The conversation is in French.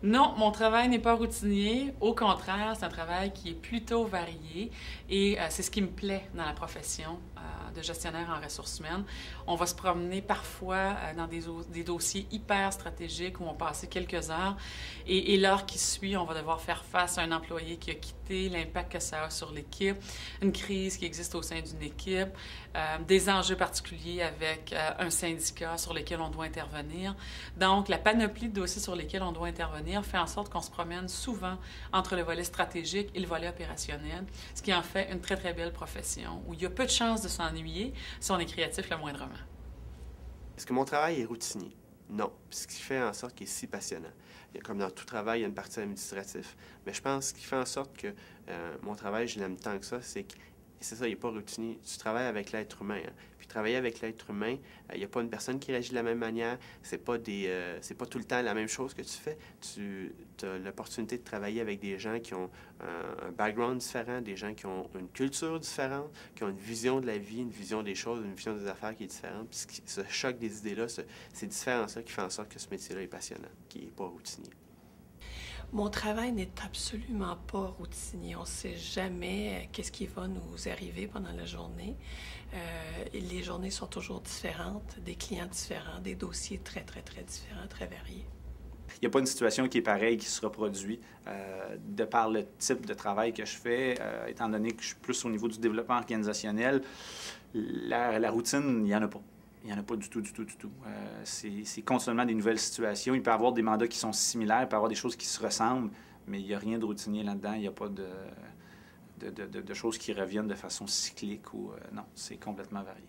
Non, mon travail n'est pas routinier. Au contraire, c'est un travail qui est plutôt varié et c'est ce qui me plaît dans la profession de gestionnaire en ressources humaines. On va se promener parfois dans des dossiers hyper stratégiques où on va passer quelques heures et l'heure qui suit, on va devoir faire face à un employé qui a quitté, l'impact que ça a sur l'équipe, une crise qui existe au sein d'une équipe, des enjeux particuliers avec un syndicat sur lesquels on doit intervenir. Donc, la panoplie de dossiers sur lesquels on doit intervenir fait en sorte qu'on se promène souvent entre le volet stratégique et le volet opérationnel, ce qui en fait une très, très belle profession où il y a peu de chances de s'ennuyer si on est créatif le moindrement. Est-ce que mon travail est routinier? Non. Puis ce qui fait en sorte qu'il est si passionnant. Il y a, comme dans tout travail, il y a une partie administrative. Mais je pense ce qui fait en sorte que mon travail, je l'aime tant que ça, c'est ça, il n'est pas routinier. Tu travailles avec l'être humain. Hein. Puis travailler avec l'être humain, il n'y a pas une personne qui réagit de la même manière. C'est pas tout le temps la même chose que tu fais. Tu as l'opportunité de travailler avec des gens qui ont un background différent, des gens qui ont une culture différente, qui ont une vision de la vie, une vision des choses, une vision des affaires qui est différente. Puis ce choc des idées-là, c'est différent ça qui fait en sorte que ce métier-là est passionnant, qui n'est pas routinier. Mon travail n'est absolument pas routinier. On ne sait jamais qu'est-ce qui va nous arriver pendant la journée. Les journées sont toujours différentes, des clients différents, des dossiers très, très, très différents, très variés. Il n'y a pas une situation qui est pareille qui se reproduit. De par le type de travail que je fais, étant donné que je suis plus au niveau du développement organisationnel, la routine, il n'y en a pas. Il n'y en a pas du tout. C'est continuellement des nouvelles situations. Il peut y avoir des mandats qui sont similaires, il peut y avoir des choses qui se ressemblent, mais il n'y a rien de routinier là-dedans. Il n'y a pas de choses qui reviennent de façon cyclique. Non, c'est complètement varié.